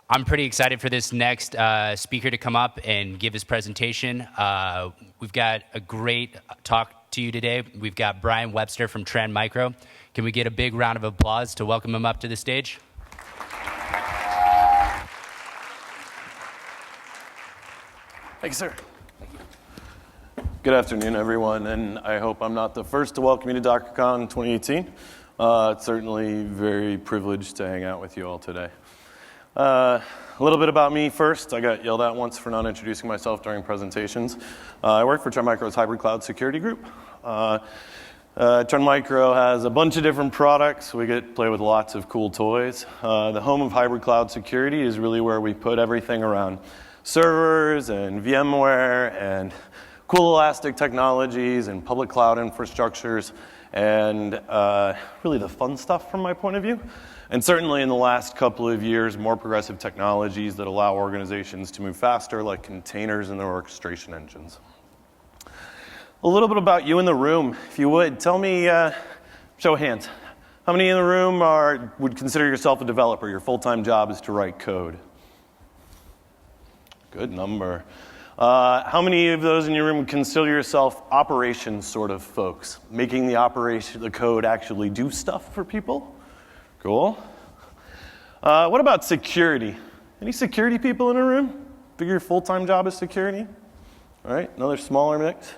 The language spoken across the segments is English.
I'm pretty excited for this next speaker to come up and give his presentation. We've got a great talk to you today. We've got Brian Webster from Trend Micro. Can we get a big round of applause to welcome him up to the stage? Thank you, sir. Good afternoon, everyone, and I hope I'm not the first to welcome you to DockerCon 2018. It's certainly very privileged to hang out with you all today. A little bit about me first. I got yelled at once for not introducing myself during presentations. I work for Trend Micro's hybrid cloud security group. Trend Micro has a bunch of different products. We get to play with lots of cool toys. The home of hybrid cloud security is really where we put everything around servers and VMware and cool elastic technologies and public cloud infrastructures and really the fun stuff from my point of view. And certainly in the last couple of years, more progressive technologies that allow organizations to move faster, like containers and their orchestration engines. A little bit about you in the room, if you would. Tell me, show of hands. How many in the room would consider yourself a developer? Your full-time job is to write code. Good number. How many of those in your room would consider yourself operations sort of folks, making the code actually do stuff for people? Cool. What about security? Any security people in a room? Figure your full-time job is security? All right, another smaller mix.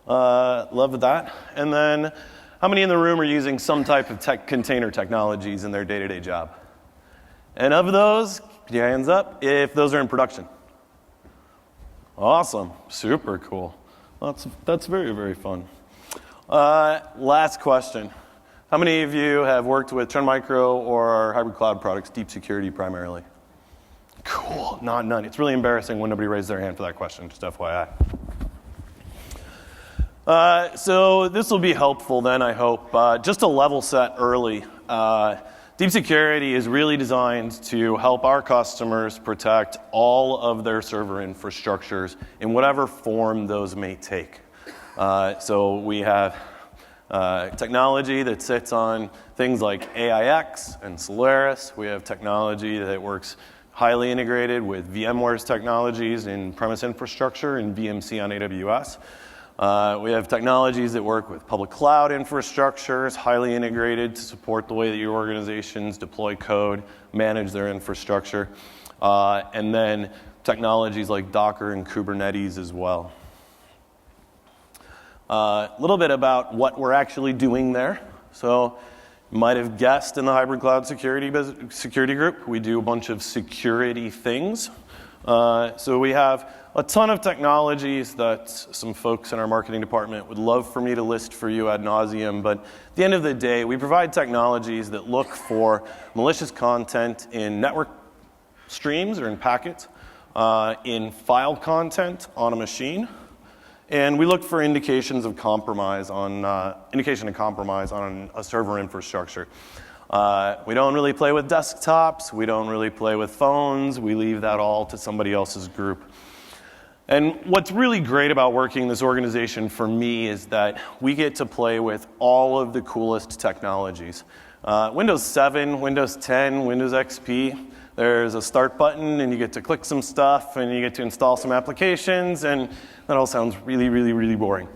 Love that. And then, how many in the room are using some type of container technologies in their day-to-day job? And of those, put your hands up if those are in production. Awesome, super cool. That's very, very fun. Last question. How many of you have worked with Trend Micro or our hybrid cloud products, deep security primarily? Cool, none. It's really embarrassing when nobody raised their hand for that question, just FYI. So this will be helpful then, I hope. Just to level set early, deep security is really designed to help our customers protect all of their server infrastructures in whatever form those may take. So we have technology that sits on things like AIX and Solaris. We have technology that works highly integrated with VMware's technologies in premise infrastructure and VMC on AWS. We have technologies that work with public cloud infrastructures, highly integrated to support the way that your organizations deploy code, manage their infrastructure, and then technologies like Docker and Kubernetes as well. A little bit about what we're actually doing there. So you might have guessed in the hybrid cloud security group, we do a bunch of security things. So we have a ton of technologies that some folks in our marketing department would love for me to list for you ad nauseum, but at the end of the day, we provide technologies that look for malicious content in network streams or in packets, in file content on a machine, and we look for indications of compromise on a server infrastructure. We don't really play with desktops. We don't really play with phones. We leave that all to somebody else's group. And what's really great about working in this organization for me is that we get to play with all of the coolest technologies. Windows 7, Windows 10, Windows XP, there's a start button and you get to click some stuff and you get to install some applications, and that all sounds really, really, really boring.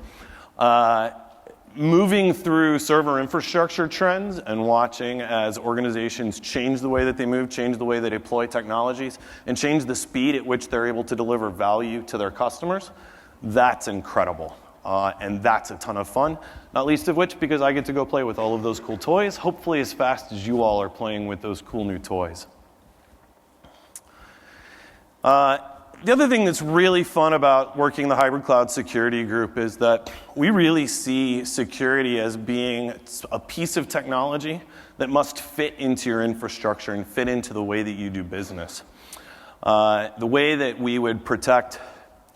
Moving through server infrastructure trends and watching as organizations change the way that they move, change the way they deploy technologies, and change the speed at which they're able to deliver value to their customers, that's incredible. And that's a ton of fun, not least of which because I get to go play with all of those cool toys, hopefully as fast as you all are playing with those cool new toys. The other thing that's really fun about working the hybrid cloud security group is that we really see security as being a piece of technology that must fit into your infrastructure and fit into the way that you do business. The way that we would protect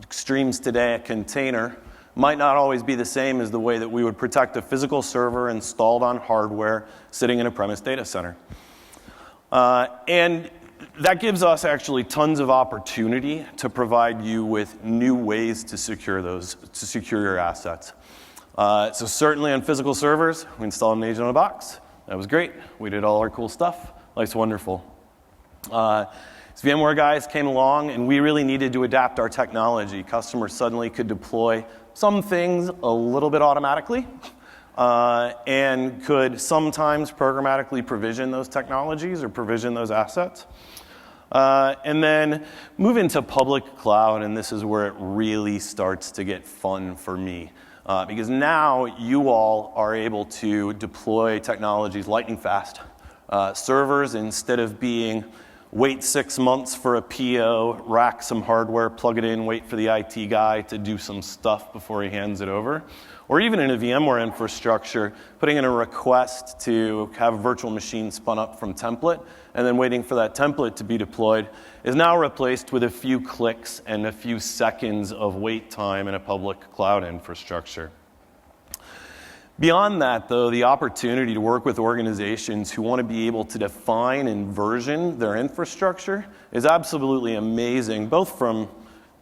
streams today, a container, might not always be the same as the way that we would protect a physical server installed on hardware sitting in a premise data center. And that gives us actually tons of opportunity to provide you with new ways to secure your assets. So certainly on physical servers, we installed an agent on a box. That was great. We did all our cool stuff. Life's wonderful. So VMware guys came along, and we really needed to adapt our technology. Customers suddenly could deploy some things a little bit automatically, and could sometimes programmatically provision those technologies or provision those assets. And then move into public cloud, and this is where it really starts to get fun for me. Because now you all are able to deploy technologies lightning fast. Servers, instead of being wait 6 months for a PO, rack some hardware, plug it in, wait for the IT guy to do some stuff before he hands it over. Or even in a VMware infrastructure, putting in a request to have a virtual machine spun up from template, and then waiting for that template to be deployed, is now replaced with a few clicks and a few seconds of wait time in a public cloud infrastructure. Beyond that, though, the opportunity to work with organizations who want to be able to define and version their infrastructure is absolutely amazing, both from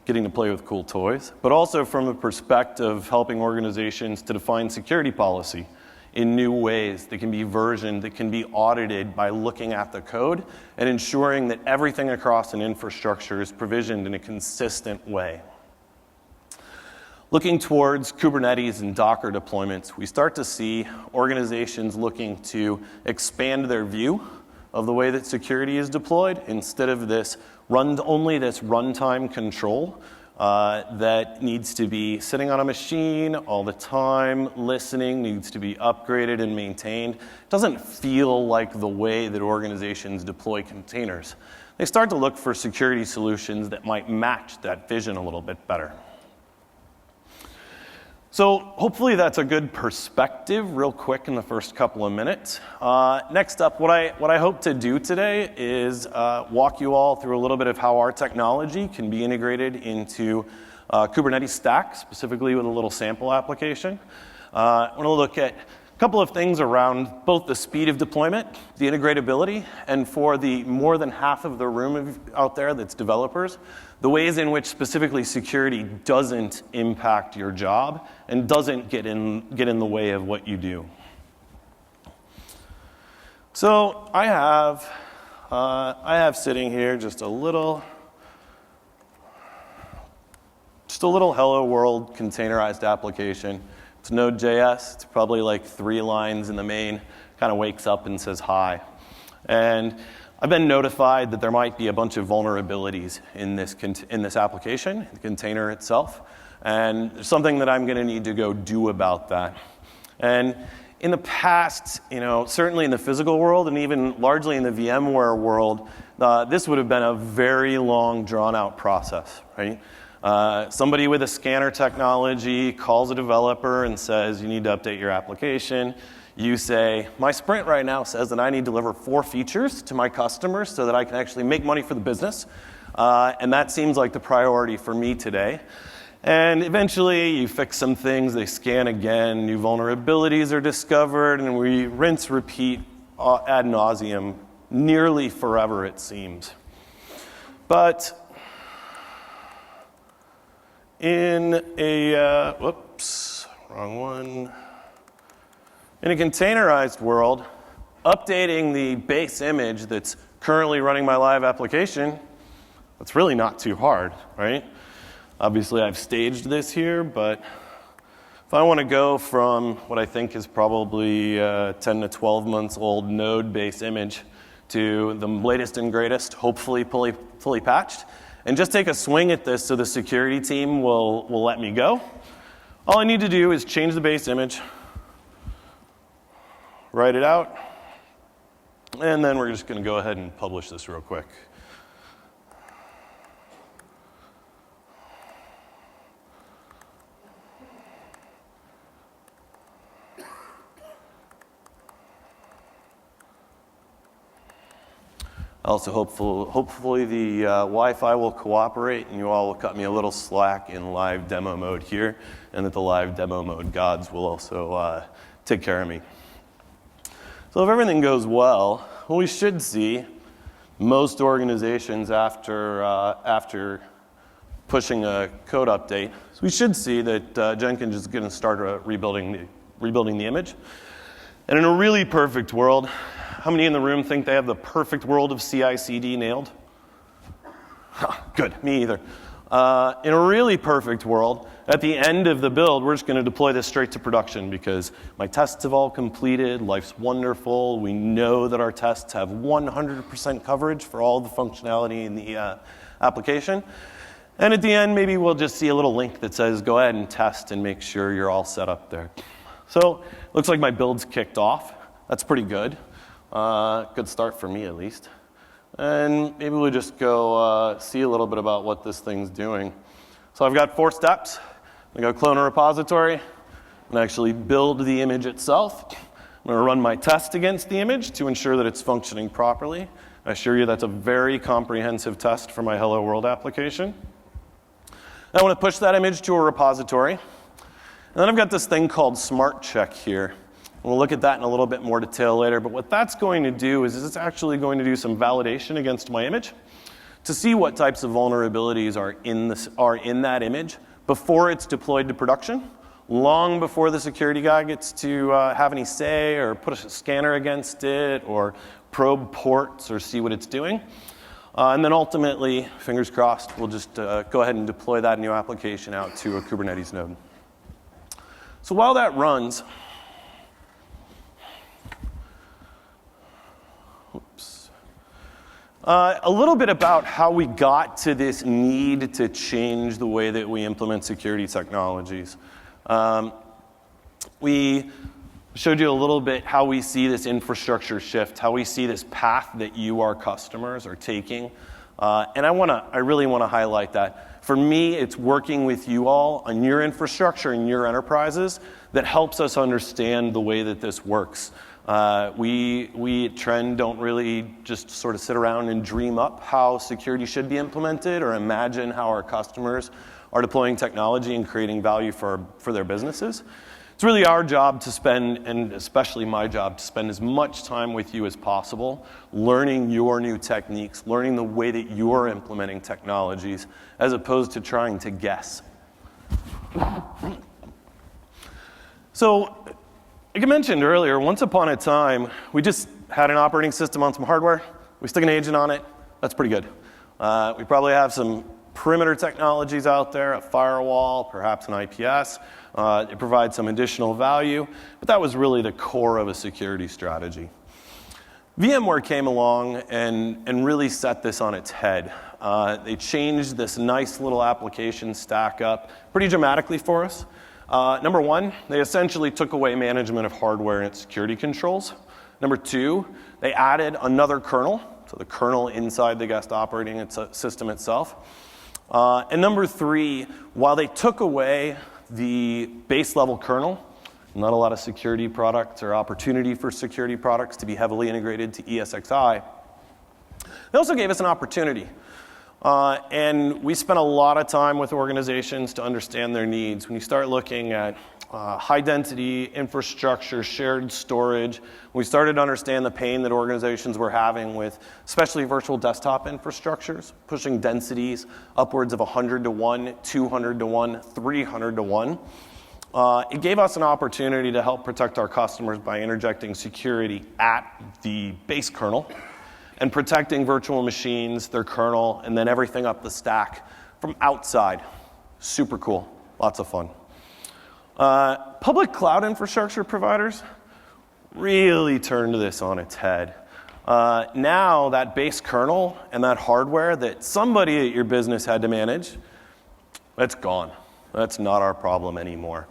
getting to play with cool toys, but also from the perspective of helping organizations to define security policy in new ways that can be versioned, that can be audited by looking at the code and ensuring that everything across an infrastructure is provisioned in a consistent way. Looking towards Kubernetes and Docker deployments, we start to see organizations looking to expand their view of the way that security is deployed instead of this runtime control that needs to be sitting on a machine all the time, listening, needs to be upgraded and maintained. It doesn't feel like the way that organizations deploy containers. They start to look for security solutions that might match that vision a little bit better. So hopefully that's a good perspective real quick in the first couple of minutes. Next up, what I hope to do today is walk you all through a little bit of how our technology can be integrated into Kubernetes stack, specifically with a little sample application. I want to look at a couple of things around both the speed of deployment, the integratability, and for the more than half of the room out there that's developers, the ways in which specifically security doesn't impact your job and doesn't get in the way of what you do. So I have sitting here just a little hello world containerized application. It's Node.js. It's probably like 3 lines in the main. Kind of wakes up and says hi. And I've been notified that there might be a bunch of vulnerabilities in this application, the container itself. And there's something that I'm going to need to go do about that. And in the past, certainly in the physical world and even largely in the VMware world, this would have been a very long, drawn-out process, right? Somebody with a scanner technology calls a developer and says, you need to update your application. You say, my sprint right now says that I need to deliver 4 features to my customers so that I can actually make money for the business. And that seems like the priority for me today. And eventually, you fix some things, they scan again, new vulnerabilities are discovered, and we rinse, repeat ad nauseum nearly forever, it seems. But in a, in a containerized world, updating the base image that's currently running my live application, that's really not too hard, right? Obviously, I've staged this here, but if I want to go from what I think is probably 10 to 12 months old Node base image to the latest and greatest, hopefully fully patched, and just take a swing at this so the security team will let me go, all I need to do is change the base image, write it out, and then we're just going to go ahead and publish this real quick. Also, hopefully the Wi-Fi will cooperate and you all will cut me a little slack in live demo mode here, and that the live demo mode gods will also take care of me. So if everything goes well, what we should see most organizations after pushing a code update, so we should see that Jenkins is going to start rebuilding the image. And in a really perfect world, how many in the room think they have the perfect world of CI/CD nailed? Good, me either. In a really perfect world, at the end of the build, we're just going to deploy this straight to production because my tests have all completed, life's wonderful, we know that our tests have 100% coverage for all the functionality in the application. And at the end, maybe we'll just see a little link that says, go ahead and test and make sure you're all set up there. So, looks like my build's kicked off. That's pretty good. Good start for me, at least. And maybe we'll just go see a little bit about what this thing's doing. So I've got 4 steps. I'm going to go clone a repository. I'm going to actually build the image itself. I'm going to run my test against the image to ensure that it's functioning properly. I assure you that's a very comprehensive test for my Hello World application. I want to push that image to a repository. And then I've got this thing called Smart Check here. We'll look at that in a little bit more detail later, but what that's going to do is it's actually going to do some validation against my image to see what types of vulnerabilities are in that image before it's deployed to production, long before the security guy gets to have any say or put a scanner against it or probe ports or see what it's doing. And then ultimately, fingers crossed, we'll just go ahead and deploy that new application out to a Kubernetes node. So while that runs, a little bit about how we got to this need to change the way that we implement security technologies. We showed you a little bit how we see this infrastructure shift, how we see this path that you, our customers, are taking. And I really want to highlight that. For me, it's working with you all on your infrastructure and your enterprises that helps us understand the way that this works. We at Trend don't really just sort of sit around and dream up how security should be implemented or imagine how our customers are deploying technology and creating value for their businesses. It's really our job to spend, and especially my job, to spend as much time with you as possible, learning your new techniques, learning the way that you're implementing technologies, as opposed to trying to guess. So, like I mentioned earlier, once upon a time, we just had an operating system on some hardware. We stick an agent on it. That's pretty good. We probably have some perimeter technologies out there, a firewall, perhaps an IPS. It provides some additional value, but that was really the core of a security strategy. VMware came along and really set this on its head. They changed this nice little application stack up pretty dramatically for us. Number one, they essentially took away management of hardware and its security controls. Number two, they added another kernel, so the kernel inside the guest operating system itself. And number three, while they took away the base level kernel, not a lot of security products or opportunity for security products to be heavily integrated to ESXi, they also gave us an opportunity. And we spent a lot of time with organizations to understand their needs. When you start looking at high density infrastructure, shared storage, we started to understand the pain that organizations were having with especially virtual desktop infrastructures, pushing densities upwards of 100 to 1, 200 to 1, 300 to 1. It gave us an opportunity to help protect our customers by interjecting security at the base kernel and protecting virtual machines, their kernel, and then everything up the stack from outside. Super cool. Lots of fun. Public cloud infrastructure providers really turned this on its head. Now that base kernel and that hardware that somebody at your business had to manage, that's gone. That's not our problem anymore.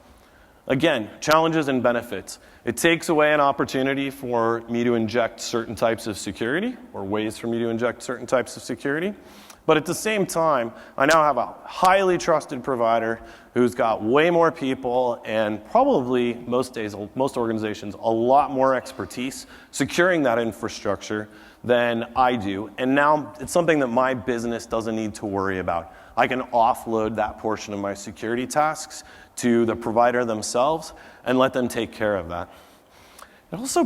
Again, challenges and benefits. It takes away an opportunity for me to inject certain types of security, or ways for me to inject certain types of security. But at the same time, I now have a highly trusted provider who's got way more people and probably most days, most organizations, a lot more expertise securing that infrastructure than I do. And now it's something that my business doesn't need to worry about. I can offload that portion of my security tasks to the provider themselves and let them take care of that. It also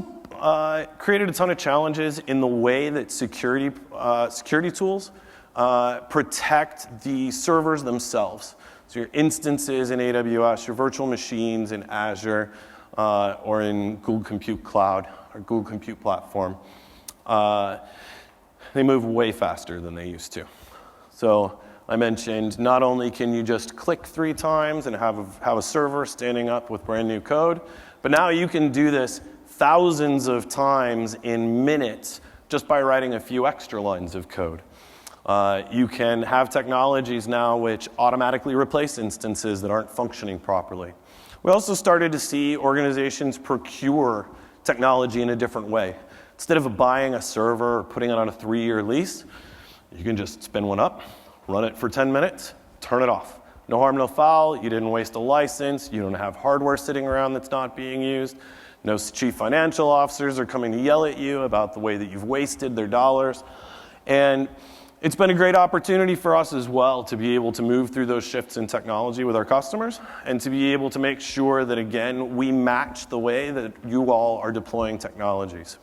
created a ton of challenges in the way that security tools protect the servers themselves. So your instances in AWS, your virtual machines in Azure, or in Google Compute Cloud or Google Compute Platform, they move way faster than they used to. So I mentioned not only can you just click 3 times and have a server standing up with brand new code, but now you can do this thousands of times in minutes just by writing a few extra lines of code. You can have technologies now which automatically replace instances that aren't functioning properly. We also started to see organizations procure technology in a different way. Instead of buying a server or putting it on a 3-year lease, you can just spin one up, run it for 10 minutes, turn it off. No harm, no foul. You didn't waste a license. You don't have hardware sitting around that's not being used. No chief financial officers are coming to yell at you about the way that you've wasted their dollars. And it's been a great opportunity for us as well to be able to move through those shifts in technology with our customers and to be able to make sure that, again, we match the way that you all are deploying technologies.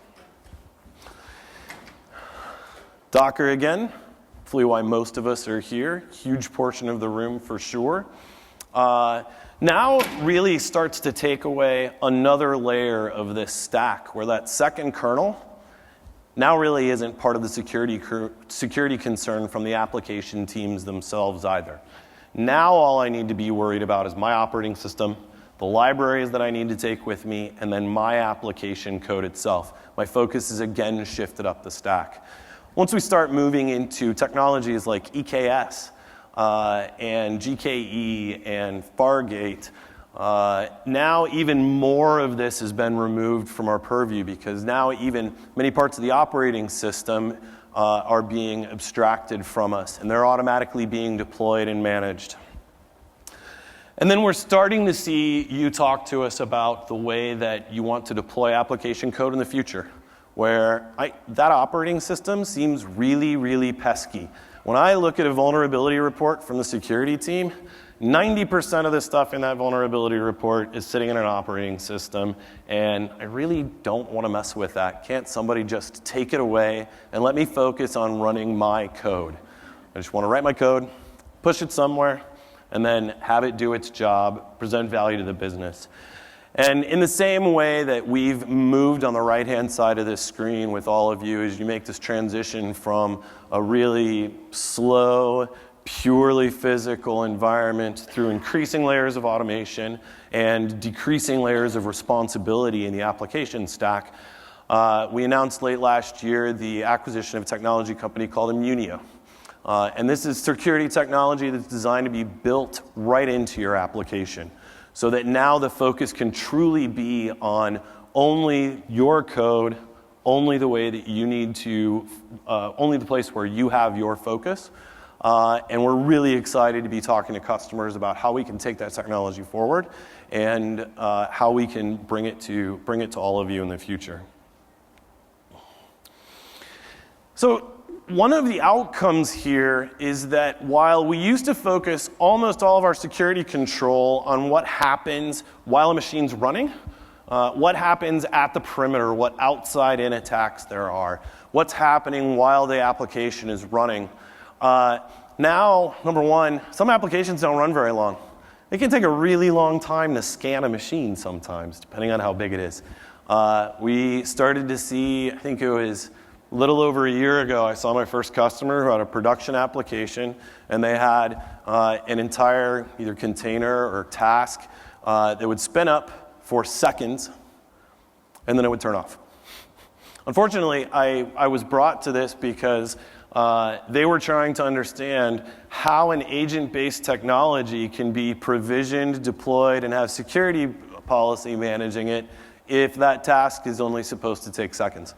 Docker again, hopefully why most of us are here, huge portion of the room for sure. Now really starts to take away another layer of this stack where that second kernel now really isn't part of the security concern from the application teams themselves either. Now all I need to be worried about is my operating system, the libraries that I need to take with me, and then my application code itself. My focus is again shifted up the stack. Once we start moving into technologies like EKS and GKE and Fargate, now even more of this has been removed from our purview because now even many parts of the operating system are being abstracted from us and they're automatically being deployed and managed. And then we're starting to see you talk to us about the way that you want to deploy application code in the future, where that operating system seems really, really pesky. When I look at a vulnerability report from the security team, 90% of the stuff in that vulnerability report is sitting in an operating system, and I really don't want to mess with that. Can't somebody just take it away and let me focus on running my code? I just want to write my code, push it somewhere, and then have it do its job, present value to the business. And in the same way that we've moved on the right-hand side of this screen with all of you as you make this transition from a really slow, purely physical environment through increasing layers of automation and decreasing layers of responsibility in the application stack, we announced late last year the acquisition of a technology company called Immunio. And this is security technology that's designed to be built right into your application, so that now the focus can truly be on only your code, only the way that you need to, only the place where you have your focus. And we're really excited to be talking to customers about how we can take that technology forward and how we can bring it to all of you in the future. So one of the outcomes here is that while we used to focus almost all of our security control on what happens while a machine's running, what happens at the perimeter, what outside-in attacks there are, what's happening while the application is running. Now, number one, some applications don't run very long. It can take a really long time to scan a machine sometimes, depending on how big it is. We started to see, I think it was a little over a year ago, I saw my first customer who had a production application, and they had an entire either container or task that would spin up for seconds, and then it would turn off. Unfortunately, I was brought to this because they were trying to understand how an agent-based technology can be provisioned, deployed, and have security policy managing it if that task is only supposed to take seconds.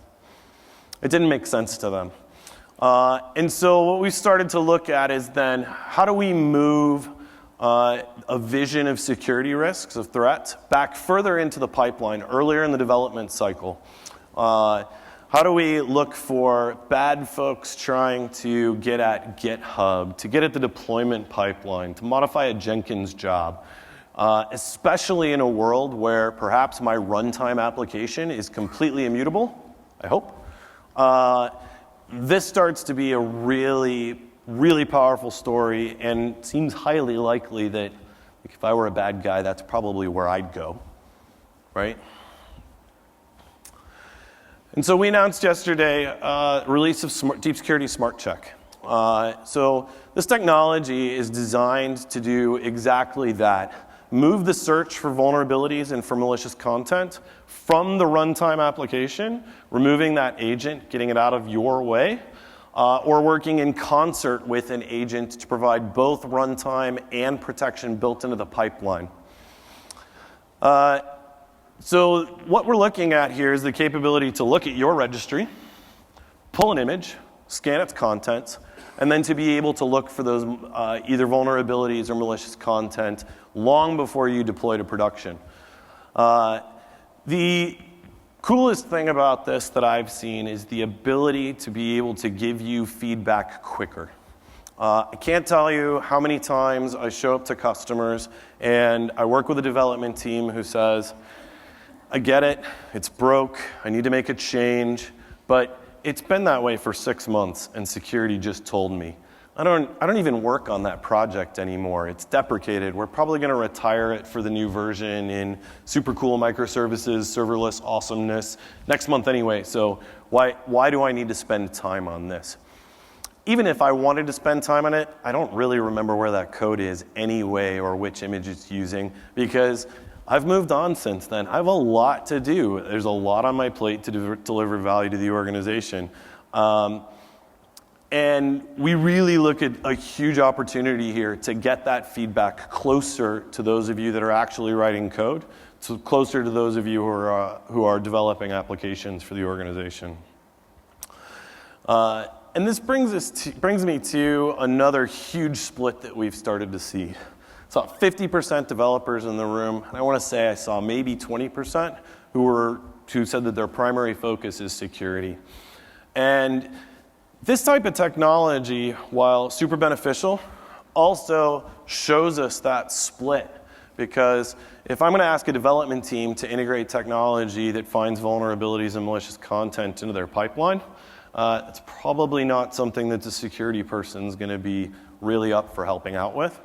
It didn't make sense to them. And so what we started to look at is then how do we move a vision of security risks, of threats, back further into the pipeline, earlier in the development cycle? How do we look for bad folks trying to get at GitHub, to get at the deployment pipeline, to modify a Jenkins job, especially in a world where perhaps my runtime application is completely immutable, I hope. This starts to be a really, really powerful story and seems highly likely that if I were a bad guy, that's probably where I'd go, right? And so we announced yesterday release of Deep Security Smart Check. So this technology is designed to do exactly that. Move the search for vulnerabilities and for malicious content from the runtime application, removing that agent, getting it out of your way, or working in concert with an agent to provide both runtime and protection built into the pipeline. So what we're looking at here is the capability to look at your registry, pull an image, scan its contents, and then to be able to look for those either vulnerabilities or malicious content long before you deploy to production. The coolest thing about this that I've seen is the ability to be able to give you feedback quicker. I can't tell you how many times I show up to customers and I work with a development team who says, I get it, it's broke, I need to make a change, but it's been that way for 6 months and security just told me. I don't even work on that project anymore. It's deprecated. We're probably going to retire it for the new version in super cool microservices, serverless awesomeness next month anyway. So why do I need to spend time on this? Even if I wanted to spend time on it, I don't really remember where that code is anyway or which image it's using because I've moved on since then. I have a lot to do. There's a lot on my plate to deliver value to the organization. And we really look at a huge opportunity here to get that feedback closer to those of you that are actually writing code, so closer to those of you who are developing applications for the organization. And this brings me to another huge split that we've started to see. Saw 50% developers in the room, and I want to say I saw maybe 20% who said that their primary focus is security. And this type of technology, while super beneficial, also shows us that split. Because if I'm going to ask a development team to integrate technology that finds vulnerabilities and malicious content into their pipeline, it's probably not something that the security person is going to be really up for helping out with.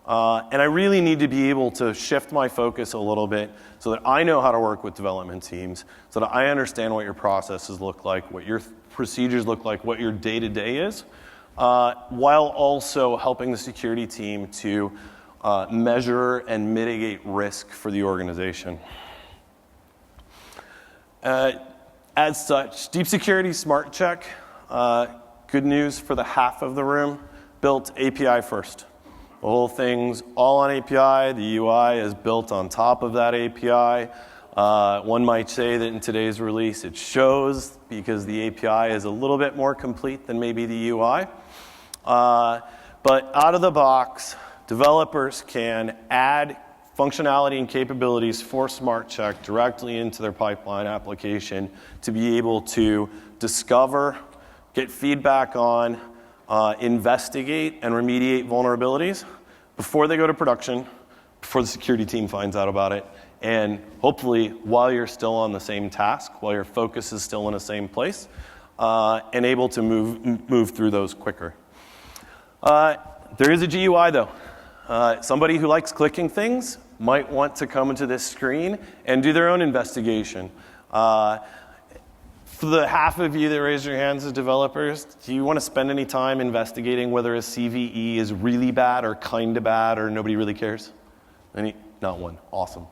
And I really need to be able to shift my focus a little bit so that I know how to work with development teams, so that I understand what your processes look like, what your procedures look like, what your day-to-day is, while also helping the security team to measure and mitigate risk for the organization. As such, Deep Security Smart Check, good news for the half of the room, built API first. The whole thing's all on API. The UI is built on top of that API. One might say that in today's release it shows because the API is a little bit more complete than maybe the UI. But out of the box, developers can add functionality and capabilities for Smart Check directly into their pipeline application to be able to discover, get feedback on, investigate and remediate vulnerabilities before they go to production, before the security team finds out about it, and hopefully while you're still on the same task, while your focus is still in the same place, and able to move through those quicker. There is a GUI though. Somebody who likes clicking things might want to come into this screen and do their own investigation. For the half of you that raise your hands as developers, do you want to spend any time investigating whether a CVE is really bad or kind of bad or nobody really cares? Not one. Awesome.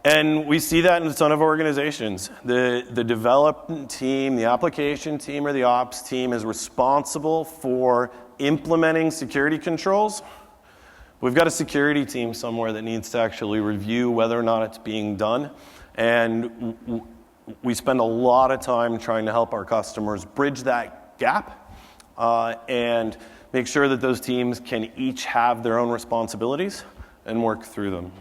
And we see that in a ton of organizations. The development team, the application team, or the ops team is responsible for implementing security controls. We've got a security team somewhere that needs to actually review whether or not it's being done. And we spend a lot of time trying to help our customers bridge that gap and make sure that those teams can each have their own responsibilities and work through them.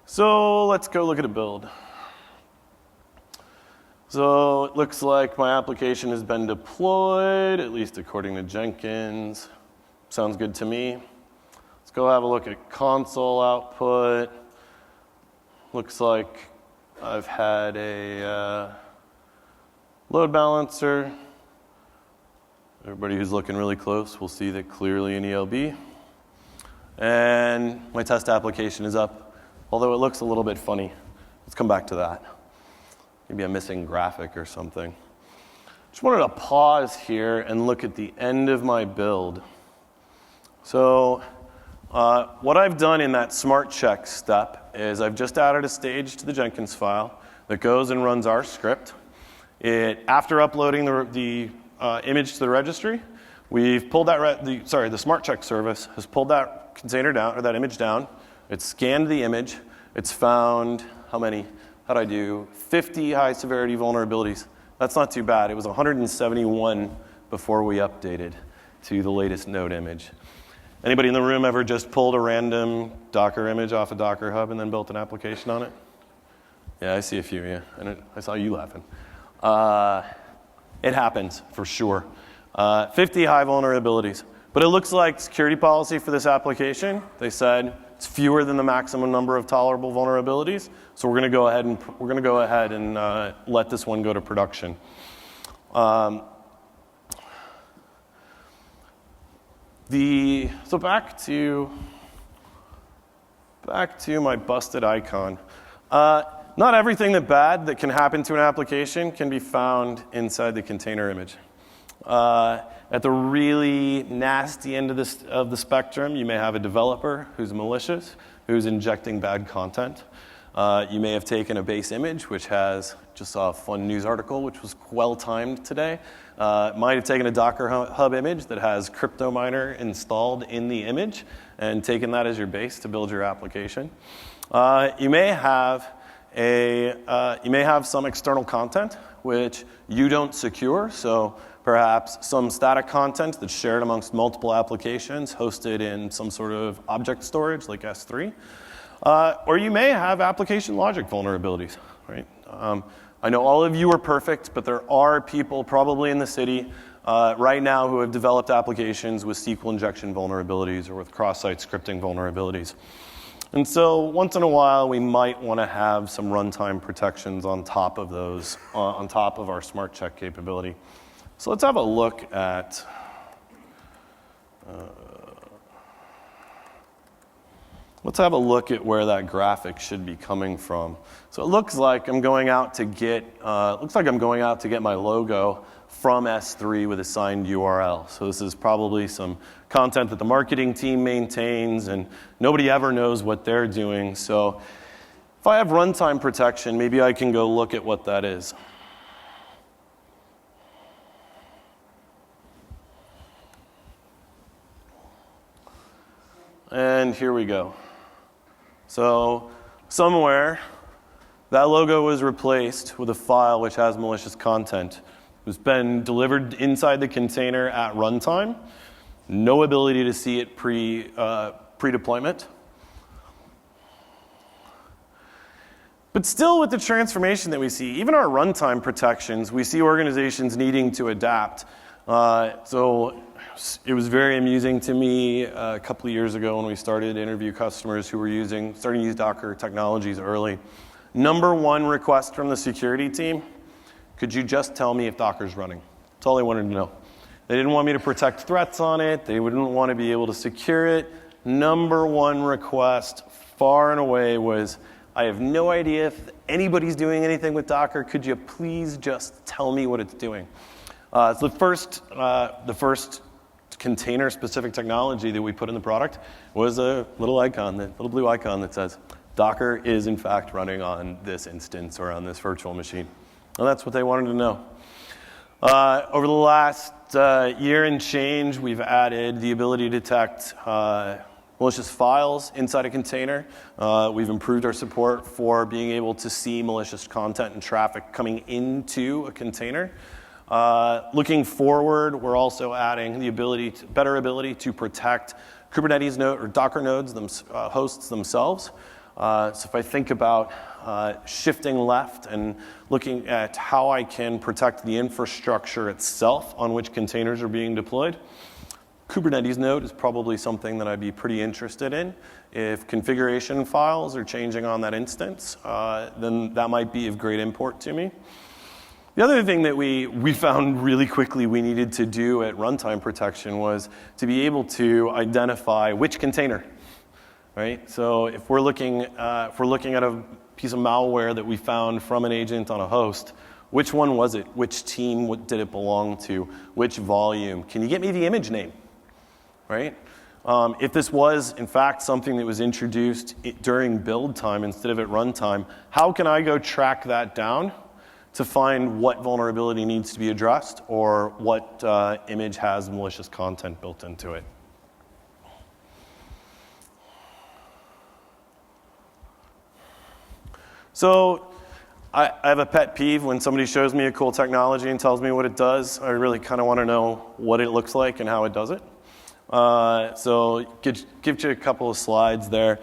So let's go look at a build. So it looks like my application has been deployed, at least according to Jenkins. Sounds good to me. Let's go have a look at console output. Looks like I've had a load balancer. Everybody who's looking really close will see that clearly in ELB. And my test application is up, although it looks a little bit funny. Let's come back to that. Maybe a missing graphic or something. Just wanted to pause here and look at the end of my build. So what I've done in that smart check step is I've just added a stage to the Jenkins file that goes and runs our script. After uploading the image to the registry, we've pulled that, the smart check service has pulled that container down, or that image down. It's scanned the image. It's found, how'd I do? 50 high severity vulnerabilities. That's not too bad. It was 171 before we updated to the latest node image. Anybody in the room ever just pulled a random Docker image off a Docker Hub and then built an application on it? Yeah, I see a few, yeah. And I saw you laughing. It happens, for sure. 50 high vulnerabilities. But it looks like security policy for this application, they said it's fewer than the maximum number of tolerable vulnerabilities. So we're going to go ahead and let this one go to production. So back to my busted icon. Not everything bad that can happen to an application can be found inside the container image. At the really nasty end of the spectrum, you may have a developer who's malicious, who's injecting bad content. You may have taken a base image, which just saw a fun news article, which was well-timed today. Might have taken a Docker Hub image that has CryptoMiner installed in the image and taken that as your base to build your application. You may have some external content which you don't secure, so perhaps some static content that's shared amongst multiple applications hosted in some sort of object storage like S3. Or you may have application logic vulnerabilities, right? I know all of you are perfect, but there are people probably in the city right now who have developed applications with SQL injection vulnerabilities or with cross-site scripting vulnerabilities. And so once in a while, we might want to have some runtime protections on top of those, on top of our smart check capability. So let's have a look at where that graphic should be coming from. So it looks like I'm going out to get my logo from S3 with a signed URL. So this is probably some content that the marketing team maintains, and nobody ever knows what they're doing. So if I have runtime protection, maybe I can go look at what that is. And here we go. So somewhere, that logo was replaced with a file which has malicious content. It's been delivered inside the container at runtime. No ability to see it pre-deployment. But still, with the transformation that we see, even our runtime protections, we see organizations needing to adapt. So it was very amusing to me a couple of years ago when we started to interview customers who were starting to use Docker technologies early. Number one request from the security team, could you just tell me if Docker's running? That's all they wanted to know. They didn't want me to protect threats on it. They wouldn't want to be able to secure it. Number one request, far and away, was, I have no idea if anybody's doing anything with Docker. Could you please just tell me what it's doing? So the first container-specific technology that we put in the product was a little blue icon that says, Docker is in fact running on this instance or on this virtual machine. And that's what they wanted to know. Over the last year and change, we've added the ability to detect malicious files inside a container. We've improved our support for being able to see malicious content and traffic coming into a container. Looking forward, we're also adding the better ability to protect Kubernetes node or Docker nodes, hosts themselves. So if I think about shifting left and looking at how I can protect the infrastructure itself on which containers are being deployed, Kubernetes node is probably something that I'd be pretty interested in. If configuration files are changing on that instance, then that might be of great import to me. The other thing that we found really quickly we needed to do at runtime protection was to be able to identify which container. Right? So if we're looking at a piece of malware that we found from an agent on a host, Which one was it? Which team did it belong to? Which volume? Can you get me the image name, right? If this was, in fact, something that was introduced during build time instead of at runtime, how can I go track that down to find what vulnerability needs to be addressed or what image has malicious content built into it? So I have a pet peeve when somebody shows me a cool technology and tells me what it does. I really kind of want to know what it looks like and how it does it. So give you a couple of slides there.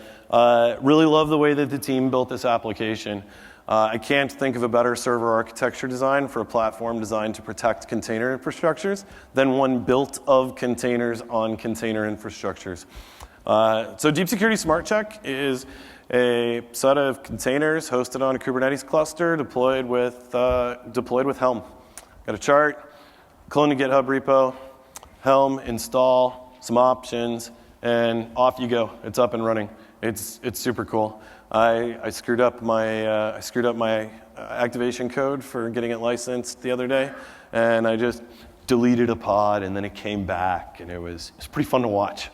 Really love the way that the team built this application. I can't think of a better server architecture design for a platform designed to protect container infrastructures than one built of containers on container infrastructures. So Deep Security Smart Check is a set of containers hosted on a Kubernetes cluster deployed with Helm. Got a chart, clone the GitHub repo, Helm, install, some options, and off you go. It's up and running. It's super cool. I screwed up my activation code for getting it licensed the other day, and I just deleted a pod, and then it came back, and it's pretty fun to watch.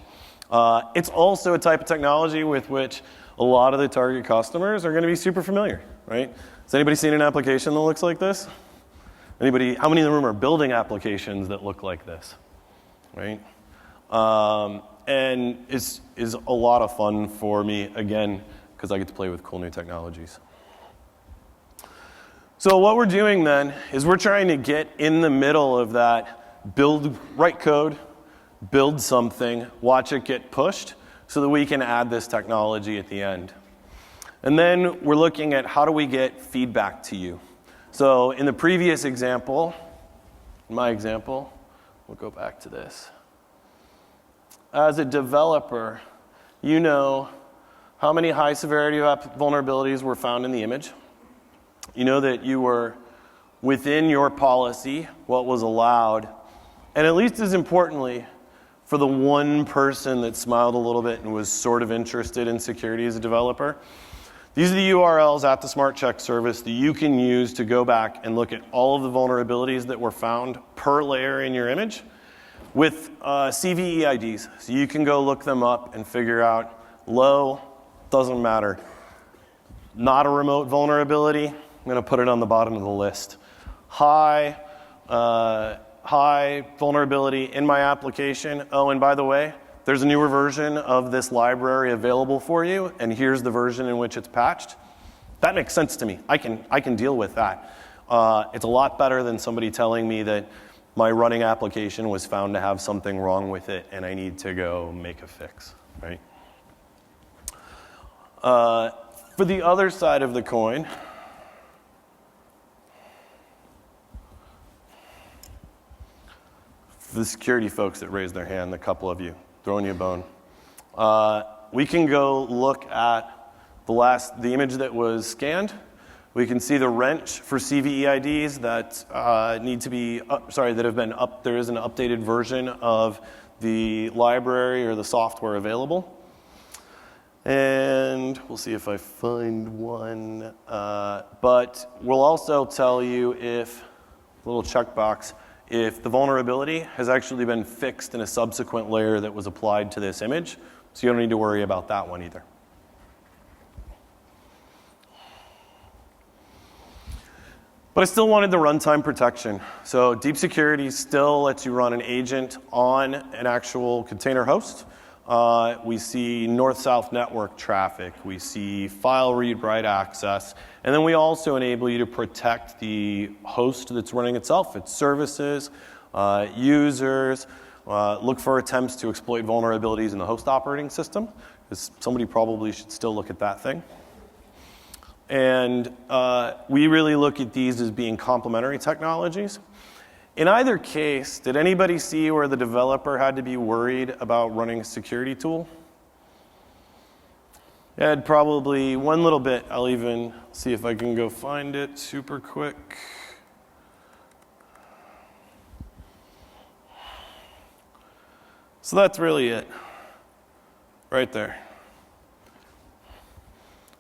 It's also a type of technology with which a lot of the target customers are going to be super familiar, right? Has anybody seen an application that looks like this? Anybody? How many in the room are building applications that look like this, right? And is a lot of fun for me, again, because I get to play with cool new technologies. So what we're doing then is we're trying to get in the middle of that write code, build something, watch it get pushed, so that we can add this technology at the end. And then we're looking at how do we get feedback to you. So in the previous example, my example, we'll go back to this. As a developer, you know how many high severity vulnerabilities were found in the image. You know that you were within your policy, what was allowed, and at least as importantly, for the one person that smiled a little bit and was sort of interested in security as a developer, these are the URLs at the Smart Check service that you can use to go back and look at all of the vulnerabilities that were found per layer in your image with CVE IDs. So you can go look them up and figure out low, doesn't matter. Not a remote vulnerability, I'm going to put it on the bottom of the list. High vulnerability in my application. Oh, and by the way, there's a newer version of this library available for you, and here's the version in which it's patched. That makes sense to me. I can deal with that. It's a lot better than somebody telling me that my running application was found to have something wrong with it, and I need to go make a fix, right? For the other side of the coin, the security folks that raised their hand, a couple of you, throwing you a bone. We can go look at the image that was scanned. We can see the wrench for CVE IDs that need to be, that have been up. There is an updated version of the library or the software available. And we'll see if I find one. But we'll also tell you if, little checkbox, if the vulnerability has actually been fixed in a subsequent layer that was applied to this image. So you don't need to worry about that one either. But I still wanted the runtime protection. So deep security still lets you run an agent on an actual container host. We see north-south network traffic. We see file read-write access. And then we also enable you to protect the host that's running itself, its services, users, look for attempts to exploit vulnerabilities in the host operating system, because somebody probably should still look at that thing. And we really look at these as being complementary technologies. In either case, did anybody see where the developer had to be worried about running a security tool? It had probably one little bit. I'll even see if I can go find it super quick. So that's really it, right there.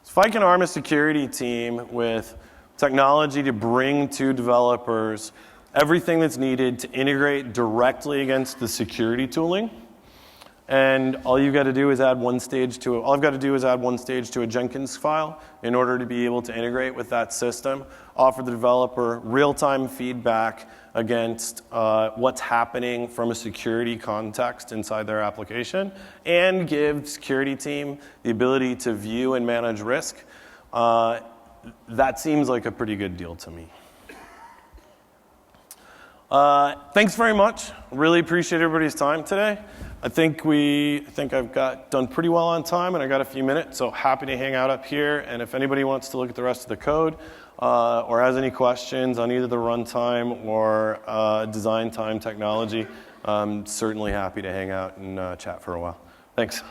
So if I can arm a security team with technology to bring to developers everything that's needed to integrate directly against the security tooling. And all you've got to do is add one stage to it. All I've got to do is add one stage to a Jenkins file in order to be able to integrate with that system, offer the developer real-time feedback against what's happening from a security context inside their application, and give security team the ability to view and manage risk. That seems like a pretty good deal to me. Thanks very much. Really appreciate everybody's time today. I think I've done pretty well on time, and I got a few minutes, so happy to hang out up here. And if anybody wants to look at the rest of the code or has any questions on either the runtime or design time technology, I'm certainly happy to hang out and chat for a while. Thanks.